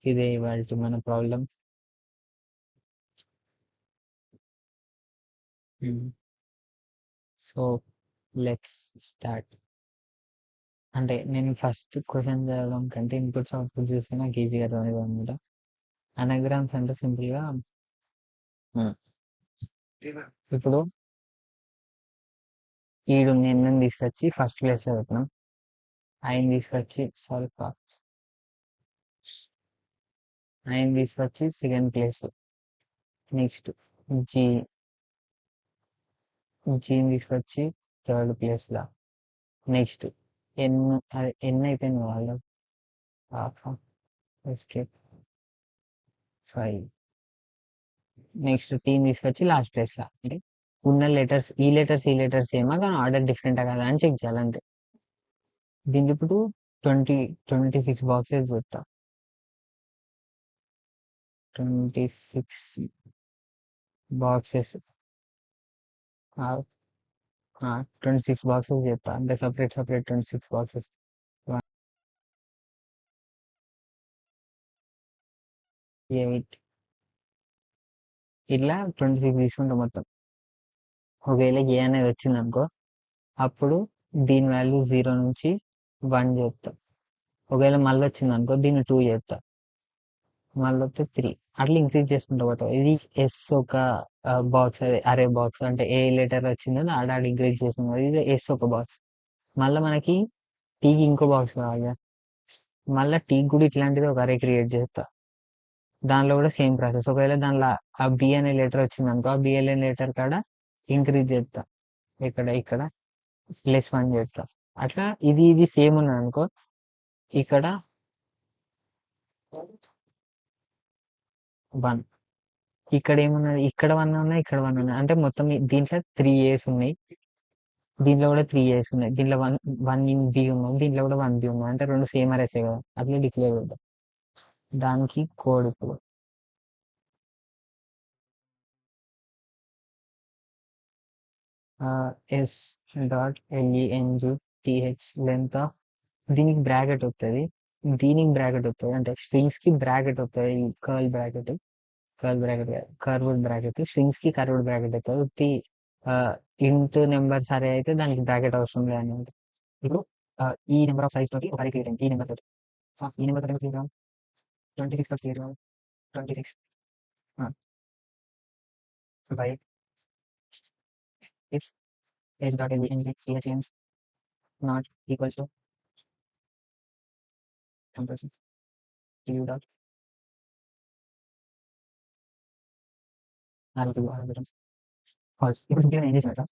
ఇదే ఇవాళ మన ప్రాబ్లం. So let's start. అంటే నేను ఫస్ట్ క్వశ్చన్ చదవడం కంటే ఇన్పుట్స్ అవుట్పుట్ చూస్తే నాకు ఈజీగా అర్థమవుతుంది అనమాట. అనగ్రామ్స్ అంటే సింపుల్గా ఇప్పుడు ఈడు నేను తీసుకొచ్చి ఫస్ట్ ప్లేస్ పెట్టినాం, ఆయన తీసుకొచ్చి ఆయన తీసుకొచ్చి సెకండ్ ప్లేస్, నెక్స్ట్ జీ జీని తీసుకొచ్చి థర్డ్ ప్లేస్ లా, నెక్స్ట్ ఎన్ అదే ఎన్ అయిపోయింది వాళ్ళు ఎస్కేప్ 5, నెక్స్ట్ టీని తీసుకొచ్చి లాస్ట్ ప్లేస్ లా. అంటే ఉన్న లెటర్స్ ఈ లెటర్స్ ఏమో కానీ ఆర్డర్ డిఫరెంటా కదా అని చెక్ చేయాలంతే. దీనికి ఇప్పుడు 26 బాక్సెస్ చూస్తా. 26 బాక్సెస్ 26 బాక్సెస్ చెప్తా, అంటే సపరేట్ 26 బాక్సెస్. 8 ఇట్లా 26 తీసుకుంటాం మొత్తం. ఒకవేళ ఏ అనేది వచ్చింది అనుకో, అప్పుడు దీని వాల్యూ 0 నుంచి 1 చెప్తా. ఒకవేళ మళ్ళీ వచ్చింది అనుకో దీన్ని 2 చెప్తా, మళ్ళీ వస్తే 3, అట్లా ఇంక్రీజ్ చేసుకుంటూ పోతాం. ఇది ఎస్ ఒక బాక్స్, అరే బాక్స్ అంటే ఏ లెటర్ వచ్చిందో ఆడ ఇంక్రీజ్ చేసుకుంటాం. ఇది ఎస్ ఒక బాక్స్. మళ్ళీ మనకి టీకి ఇంకో బాక్స్ కావాలి, మళ్ళీ టీకి కూడా ఇట్లాంటిది ఒక అరే క్రియేట్ చేస్తా. దానిలో కూడా సేమ్ ప్రాసెస్. ఒకవేళ దానిలో ఆ బి అనే లెటర్ వచ్చింది అనుకో, ఆ బి అనే లెటర్ కాడ ఇంక్రీజ్ చేస్తా, ఇక్కడ +1 చేస్తా. అట్లా ఇది సేమ్ ఉన్నది అనుకో, ఇక్కడ 1, ఇక్కడ ఏమున్నది, ఇక్కడ 1 ఉన్నాయి, ఇక్కడ 1 ఉన్నాయి. అంటే మొత్తం దీంట్లో 3 A's ఉన్నాయి, దీంట్లో కూడా 3 A's ఉన్నాయి. దీంట్లో 1 ఇన్ బి ఉన్నాయి, దీంట్లో కూడా 1 బి ఉన్నాయి. అంటే రెండు సేమ్ అరేసే కదా, అట్లా డిక్లేర్ చేద్దాం. దానికి కోడ్ ఇప్పుడు S.length లెంత్. దీనికి బ్రాకెట్ వస్తుంది, దీనికి బ్రాకెట్ వస్తుంది. అంటే స్ట్రింగ్స్ కి బ్రాకెట్ వస్తుంది, curl bracket, curved bracket. Strings కి కర్వ్డ్ బ్రాకెట్ వస్తుంది. ఉత్తి ఇంట్ నెంబర్ సరే అయితే దానికి బ్రాకెట్ అవసరం లేదన్నమాట. ఇప్పుడు ఈ నెంబర్ ఆఫ్ సైజ్ తోటి ఒక అరే క్రియేట్ అయింది. ఈ నెంబర్ తోటి ఈ నెంబర్ తోటి క్లియర్ 26 తోటి clear 26 by if S.length not equals to compression u dot false. ఇప్పుడు సింపుల్గా ఏం చేసిన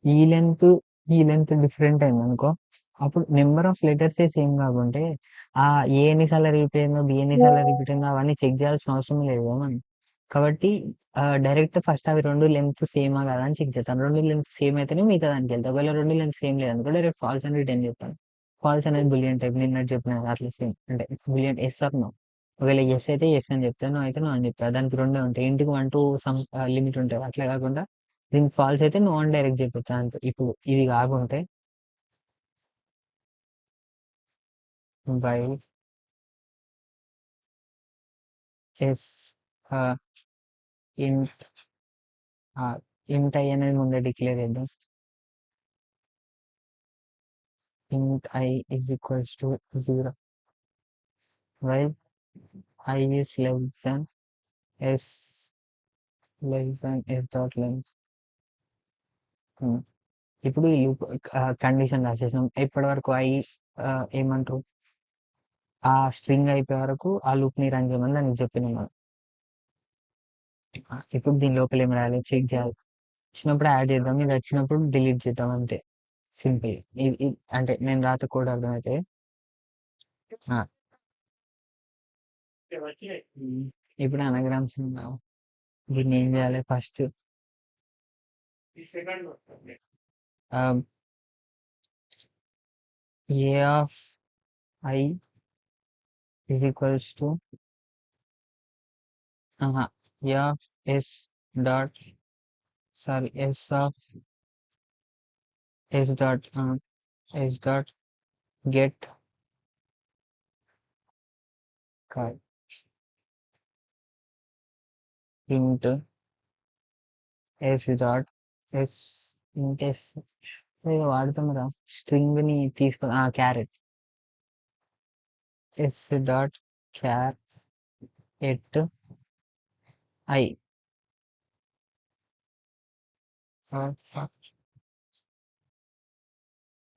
ఈ లెంత్ ఈ లెంత్ డిఫరెంట్ అయింది అనుకో, అప్పుడు నెంబర్ ఆఫ్ లెటర్స్ సేమ్ కాకుంటే ఆ ఏ ఎన్నిసార్లు రిపీట్ అయిందో బి ఎన్నిసార్లు రిపీట్ అయిందో అవన్నీ చెక్ చేయాల్సిన అవసరం లేదు కదా మనం. కాబట్టి డైరెక్ట్ ఫస్ట్ అవి రెండు లెంత్ సేమా కదా అని చెక్ చేస్తాను. రెండు లెంత్ సేమ్ అయితేనే మిగతా దానికి వెళ్తాను. ఒకవేళ రెండు లెంత్ సేమ్ లేదనుకో డైరెక్ట్ ఫాల్స్ అని రిటర్న్ చెప్తాను. ఫాల్స్ అనేది బులియన్ టైప్, నిన్న చెప్పిన అట్లా సేమ్. అంటే బులియన్ ఎస్ ఆర్ నో. ఒకవేళ ఎస్ అయితే ఎస్ అని చెప్తాను, నో అయితే నో అని చెప్తాను. దానికి రెండే ఉంటాయి, ఇంటికి 1 to సమ్ లిమిట్ ఉంటాయి. అట్లా కాకుండా దీనికి ఫాల్స్ అయితే నో అని డైరెక్ట్ చెప్తాను అంతే. ఇప్పుడు ఇది కాకుంటే బై ఎస్ ఇంట్ ఇంట్ ఐ అనేది ముందే డిక్లేర్ చేద్దాం. int I is equals to 0 while I is less than s dot length. ఇప్పుడు ఈ లూప్ కండిషన్ రాసేసినాం. ఇప్పటి వరకు ఏమంటారు, ఆ స్ట్రింగ్ అయిపోయే వరకు ఆ లూప్ ని రన్ చేయమని దానికి చెప్పినాం మనం. ఇప్పుడు దీని లోపల ఏం రాయాలి చెక్ చేయాలి. వచ్చినప్పుడు యాడ్ చేద్దాం, ఇది వచ్చినప్పుడు డిలీట్ చేద్దాం అంతే. సింపుల్. అంటే నేను రాత కోడ్ అర్థమైతే ఇప్పుడు అనగ్రామ్స్ దీన్ని ఏం చేయాలి first, a of I is equals to a of s dot s of s dot get card. Int s dot s int s వాడుతామరా స్ట్రింగ్ ని తీసుకుని caret s dot char at i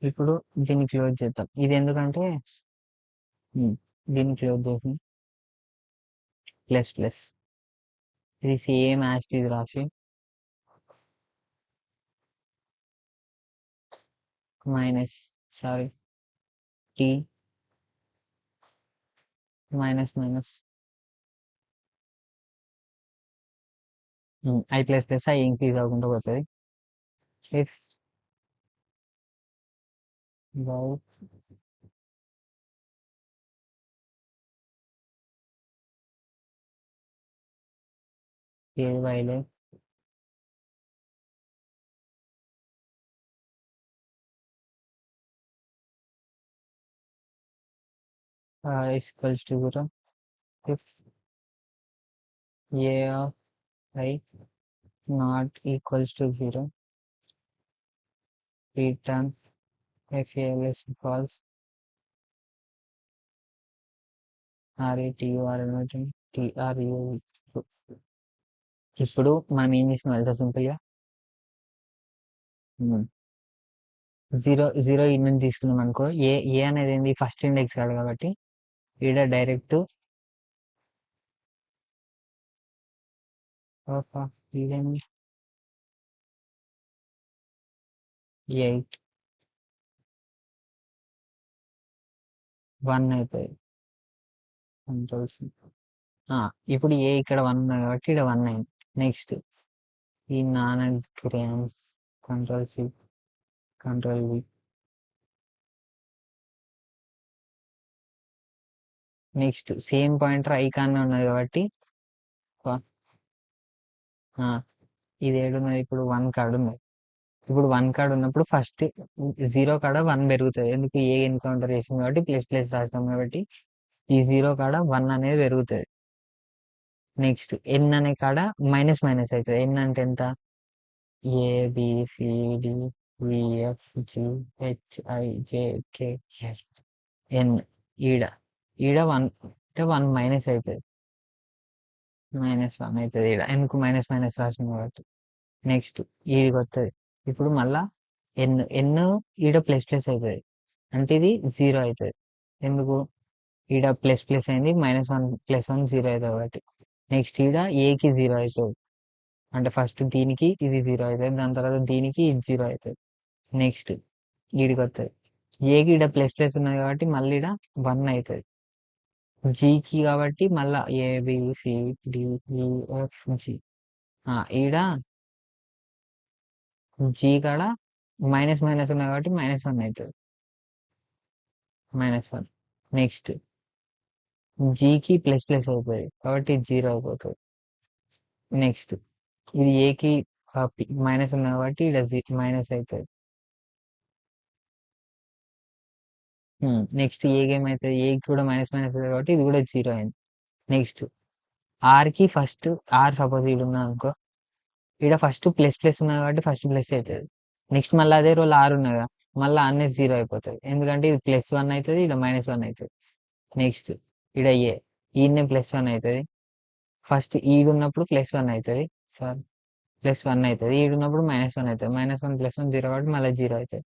ఇప్పుడు దీన్ని close చేద్దాం. ఇది ఎందుకంటే దీన్ని close చేసి ప్లస్ ప్లస్ ఇది సేమ్ యాజ్ ఇది రాసి minus sorry t minus minus i plus plus i increase అవ్వకుండా పోతుంది. If by a while is equals to 0 if a of I not equals to 0 return if a less false RETU ఇప్పుడు మనం ఏం చేసినాం వెళ్తా simple గా 0 in నుంచి తీసుకున్నాం అనుకో ఏ అనేది ఏంది ఫస్ట్ ఇండెక్స్ కాదు కాబట్టి ఈడ డైరెక్ట్ ఇదేంటి 8 1 అవుతుంది కంట్రోల్స్. ఇప్పుడు ఏ ఇక్కడ 1 ఉంది కాబట్టి ఇక్కడ 1 అయింది. నెక్స్ట్ ఈ nanograms control C control V next same pointer icon ఉన్నది కాబట్టి ఇది ఏడున్నది ఇప్పుడు 1 కార్డ్ ఉన్నది. ఇప్పుడు 1 కార్డ్ ఉన్నప్పుడు ఫస్ట్ 0 కాడ 1 పెరుగుతుంది. ఎందుకు ఏ ఎన్కౌంటర్ చేసింది కాబట్టి ప్లస్ ప్లస్ రాస్తాం కాబట్టి ఈ 0 కాడ 1 అనేది పెరుగుతుంది. నెక్స్ట్ ఎన్ అనే కాడ మైనస్ మైనస్ అవుతుంది. ఎన్ అంటే ఎంత ABCDEFGHIJKL ఎన్ ఈడ 1 అంటే 1 మైనస్ అవుతుంది. -1 అవుతుంది ఈడ ఎందుకు మైనస్ మైనస్ రాసింది కాబట్టి. నెక్స్ట్ ఈడికి వస్తుంది. ఇప్పుడు మళ్ళా ఎన్ ఈడ ప్లస్ ప్లస్ అవుతుంది అంటే ఇది 0 అవుతుంది. ఎందుకు ఈడ ప్లస్ ప్లస్ అయింది -1 +1 0 అవుతుంది కాబట్టి. నెక్స్ట్ ఈడ ఏకి 0 అవుతుంది అంటే ఫస్ట్ దీనికి ఇది 0 అవుతుంది, దాని తర్వాత దీనికి ఇది 0 అవుతుంది. నెక్స్ట్ ఈడికి వస్తుంది. ఏకి ఈడ ప్లస్ ప్లస్ ఉన్నది కాబట్టి మళ్ళీ ఈడ 1 అవుతుంది. జీకి కాబట్టి మళ్ళా ABCDEFG ఈడ జీ కాడ మైనస్ మైనస్ ఉన్నాయి కాబట్టి -1 అవుతుంది. -1 నెక్స్ట్ జీకి ప్లస్ ప్లస్ అవుతుంది కాబట్టి 0 అయిపోతుంది. నెక్స్ట్ ఇది ఏకి మైనస్ ఉన్నాయి కాబట్టి ఇక్కడ మైనస్ అవుతుంది. నెక్స్ట్ ఏకి ఏమవుతుంది ఏకి కూడా మైనస్ మైనస్ అవుతుంది కాబట్టి ఇది కూడా 0 అయింది. నెక్స్ట్ ఆర్కి ఫస్ట్ సపోజ్ ఇది ఉన్నా అనుకో ఇక్కడ ఫస్ట్ ప్లస్ ప్లస్ ఉన్నది కాబట్టి ఫస్ట్ ప్లస్ అవుతుంది. నెక్స్ట్ మళ్ళీ అదే రోజు ఆర్ ఉన్నదా మళ్ళీ అన్నీ 0 అయిపోతుంది ఎందుకంటే ఇది +1 అవుతుంది ఇక్కడ -1 అవుతుంది. నెక్స్ట్ ఇక్కడ ఈయనే +1 అవుతుంది. ఫస్ట్ ఈడున్నప్పుడు +1 అవుతుంది సారీ +1 అవుతుంది ఈడున్నప్పుడు -1 అవుతుంది. -1 +1 0 కాబట్టి మళ్ళీ 0 అవుతుంది.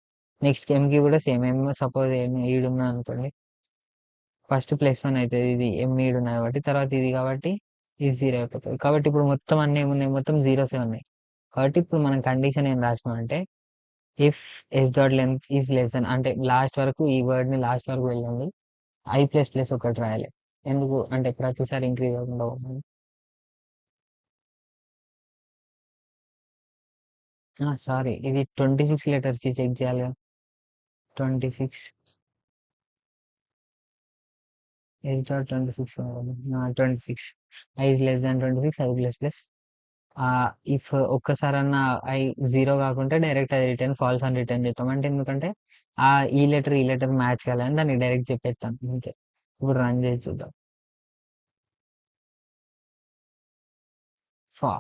నెక్స్ట్ ఎంకి కూడా సేమ్ ఎం సపోజ్ ఈడున్నా అనుకోండి ఫస్ట్ +1 అవుతుంది ఇది ఎం ఈడున్నది కాబట్టి తర్వాత ఇది కాబట్టి ఇది 0 అయిపోతుంది. కాబట్టి ఇప్పుడు మొత్తం అన్నీ ఏమున్నాయి మొత్తం 0s ఉన్నాయి. కాబట్టి ఇప్పుడు మనం కండిషన్ ఏం రాసినాం అంటే if S dot length is less than అంటే లాస్ట్ వరకు ఈ వర్డ్ ని లాస్ట్ వరకు వెళ్ళండి I++ ఒకటి రాయాలి. ఎందుకు అంటే ప్రతిసారి ఇంక్రీజ్ అవ్వకుండా ఉంటుంది. సారీ ఇది 26 లెటర్స్ కి చెక్ చేయాలి 26 s dot 26 I is less than 26 I++ if ఒక్కసారన్నా ఐ 0 కాకుంటే డైరెక్ట్ అది రిటర్న్ ఫాల్స్ అని రిటర్న్ చేస్తాం. అంటే ఎందుకంటే ఈ లెటర్ మ్యాచ్ కాలని దాన్ని డైరెక్ట్ చెప్పేస్తాను అంతే. ఇప్పుడు రన్ చేసి చూద్దాం. ఫా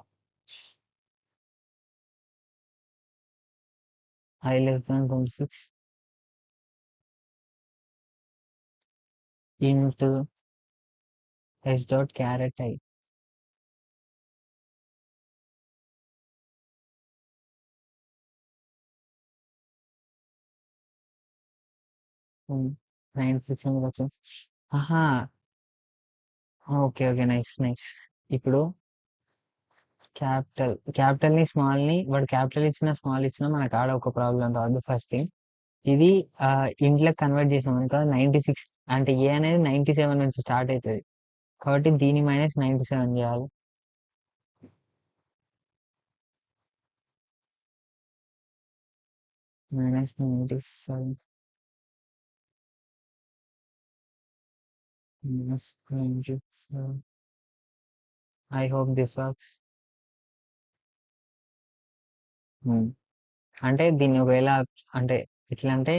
I less than 26 into s dot caret I. 96 ఎందుకు వచ్చింది? ఆహా! ఓకే. ఓకే. నైస్. నైస్. ఇప్పుడు క్యాపిటల్‌ని, స్మాల్‌ని వాడు క్యాపిటల్ ఇచ్చినా, స్మాల్ ఇచ్చినా మనకు ఆడ ఒక ప్రాబ్లమ్ రాదు ఫస్ట్ థింగ్. ఇది ఇంట్లోకి కన్వర్ట్ చేసినామనుకో 96 అంటే ఏ అనేది 97 నుంచి స్టార్ట్ అయితది. కాబట్టి దీని మైనస్ 97 చేయాలి. Minus 97 minus 97. I hope this works. అంటే దీన్ని ఒకవేళ అంటే ఎట్లా అంటే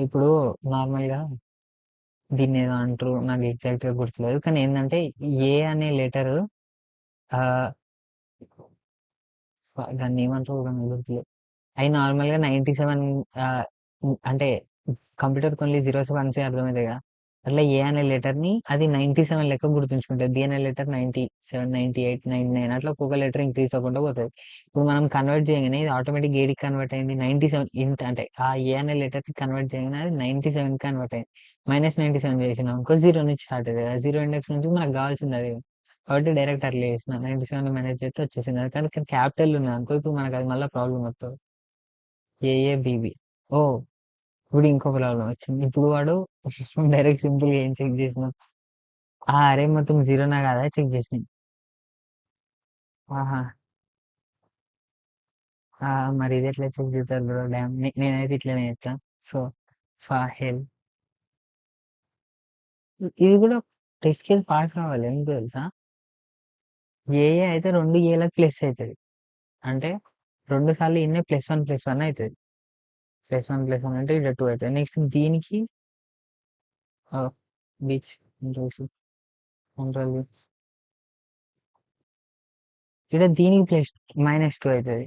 ఇప్పుడు నార్మల్‌గా దీన్నేదో అంటరు. నాకు ఎగ్జాక్ట్‌గా గుర్తులేదు. కానీ ఏందంటే ఏ అనే లెటరు ఆహ్, దాన్నేమంటారో నాకు గుర్తులేదు. అయి నార్మల్‌గా 97 ఆహ్, అంటే కంప్యూటర్‌కి ఓన్లీ జీరోస్, వన్సే అర్థమైతాయి కదా! అట్లా ఏ అనే లెటర్‌ని అది 97 లెక్క గుర్తుంచుకుంటది. బి అనే లెటర్ 97, 98, 99 అట్లా ఒక్కొక్క లెటర్ ఇంక్రీజ్ అవ్వకుండా పోతది. ఇప్పుడు మనం కన్వర్ట్ చేయంగానే ఇది ఆటోమేటిక్‌గా ఏడికి కన్వర్ట్ అయింది? 97 అంటే ఆ ఏ అనే లెటర్‌కి కన్వర్ట్ చేయంగానే అది 97కి కన్వర్ట్ అయింది. -97 చేసినామనుకో 0 నుంచి స్టార్ట్ అయితది కదా! 0 ఇండెక్స్ నుంచి మనకు కావాల్సింది అదే. కాబట్టి డైరెక్ట్ అట్లా చేసిన. 97 మేనేజ్ చేస్తే వచ్చేసింది. అది కానీ క్యాపిటల్ ఉన్నదనుకో ఇప్పుడు మనకు అది మళ్ళా ప్రాబ్లమ్ వత్తది. ఏఏబీబీ. ఓహ్! ఇప్పుడు ఇంకో ప్రాబ్లమ్ వచ్చింది. ఇప్పుడు వాడు డైరెక్ట్ సింపుల్‌గా ఏం చెక్ చేసినాం? ఆ అరే మొత్తం జీరోనా కాదా చెక్ చేసినాం. ఆహా! మరి ఇది ఎట్లా చెక్ చేస్తారు బ్రో? డామ్ నేనైతే ఇట్లనే చేస్తా. సో, ఫర్ హెల్ ఇది కూడా టెస్ట్ కేస్ పాస్ కావాలి. ఎందుకు తెలుసా? ఏఏ అయితే 2 ఏలకు ప్లస్ అయితది. అంటే 2 సార్లు ఇన్నే +1 అయితది. +1 అంటే ఈడ 2 అయితది. నెక్స్ట్ దీనికి ఆహ్, విచ్ ఇంటూ కంట్రోల్ ఈడ దీనికి -2 అయితది.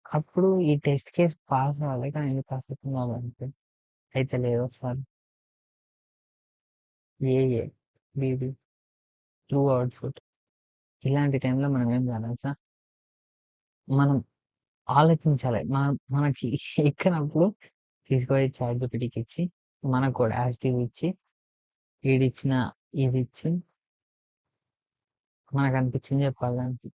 అప్పుడు ఈ టెస్ట్ కేస్ పాస్ అవ్వాలి. కానీ ఎందుకు పాస్ అవుతుందో అదంతే. అయితలేదు ఒకసారి. ఏఏ, బీబీ ట్రూ అవుట్‌పుట్. ఇలాంటి టైంలో మనం ఏం చేయాలి తెలుసా? మనం ఆలోచించాలి. మనకి ఎక్కనప్పుడు తీసుకుపోయి చాట్‌జీపీటీకి ఇచ్చి, మనకు కూడా యాజ్ ఇట్ ఈజ్ ఇచ్చి, ఈడిచ్చిన ఇదిచ్చి మనకనిపించింది చెప్పాలి దానికి.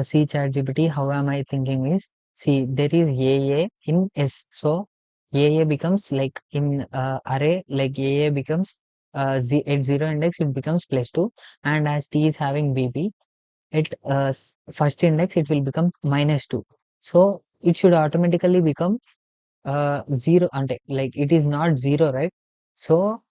See ChatGPT, how am I thinking is, see there is AA in S. So AA becomes like in array, like AA becomes at 0 index it becomes +2, and as T is having BB, at first index it will become -2. So it should automatically become 0 ante like it is not 0, right? So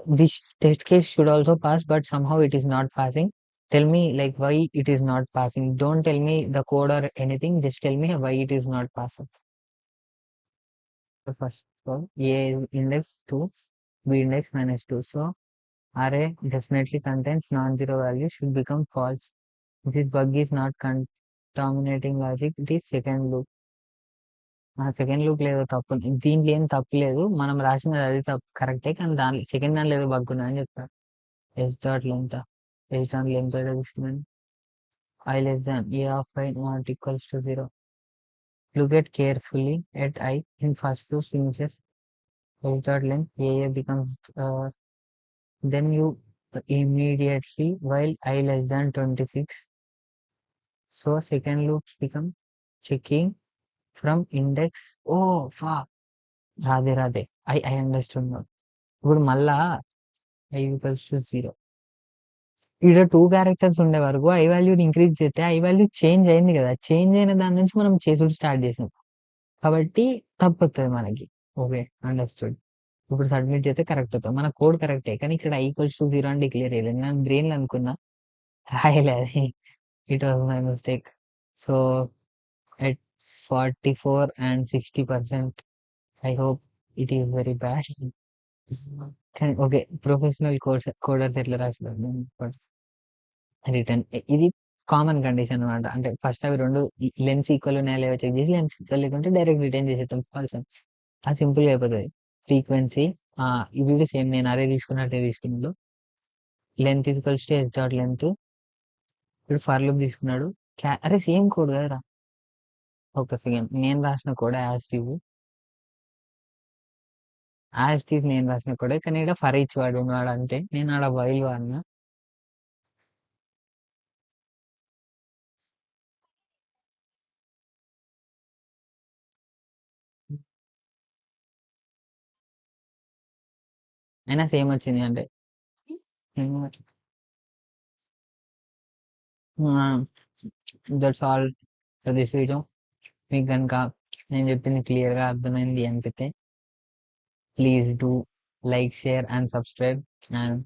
this test case should also pass, but somehow it is not passing. Tell me like why it is not passing. Don't tell me the code or anything. Just tell me why it is not passing. The first one, A index 2, B index -2. So array definitely contains non-zero value should become false. This bug is not contaminating logic. It is second loop. Second loop లేదో తప్పు. దీంట్లో ఏం తప్పు లేదు. మనం రాసినది అది తప్పు కరెక్టే. కానీ దాంట్లో సెకండ్ దాంట్లో ఏదో బగ్ ఉన్నదని చెప్పారు. S dot length S dot length ఏదో తీసుకున్నాను. I less than a of I not equals to 0. Look at carefully at I in first two inches. S dot length a becomes then you immediately while I less than 26. So second loop become checking from index. Oh fuck. Radhe I understood now. ఇప్పుడు మళ్ళా I equals to 0. ఈడ 2 characters ఉండే వరకు I వాల్యూని increase చేస్తే I value change అయింది కదా! Change అయిన దాని నుంచి మనం చేసుడు స్టార్ట్ చేసినాం. కాబట్టి తప్పొత్తది మనకి. ఓకే. అండర్‌స్టూడ్. ఇప్పుడు సబ్మిట్ చేస్తే కరెక్ట్ అవుతది. మన కోడ్ కరెక్టే. కానీ ఇక్కడ i ఈక్వల్స్ టు 0 అని డిక్లేర్ చేయలేదు. నేను బ్రెయిన్‌లో అనుకున్నా. రాయలే అది. It was my mistake. So, at 44 and 60% I hope it is very bad. కానీ ఓకే. ప్రొఫెషనల్ కోడర్స్ ఎట్లా రాస్తారు? రిటర్న్ ఇది కామన్ కండిషన్ అనమాట. అంటే ఫస్ట్ అవి 2 లెన్స్ ఈక్వల్ ఉన్నాయా లేవో చెక్ చేసి లెన్స్ ఈక్వల్ లేకుంటే డైరెక్ట్ రిటర్న్ చేసేస్తాం ఫాల్స్ అని. అది సింపుల్‌గా అయిపోతది. ఫ్రీక్వెన్సీ ఇవి కూడా సేమ్ నేను అరే తీసుకున్నట్టే తీసుకున్నాడు. Length equals to S dot length. ఇప్పుడు ఫర్ లూప్ తీసుకున్నాడు. అరే సేమ్ కోడ్ కదరా! ఒక్క సెకండ్. నేను రాసిన కోడ్ యాజ్ టీజ్ నేను రాసిన కోడే. కానీ ఈడ ఫర్ ఈచ్ వాడు అంతే. నేను ఆడ వైల్ వాడినా. అయినా సేమ్ వచ్చింది అంటే that's all for this video. మీకు కనుక నేను చెప్పింది క్లియర్‌గా అర్థమైంది అనిపితే please do like, share and subscribe and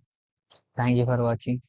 thank you for watching.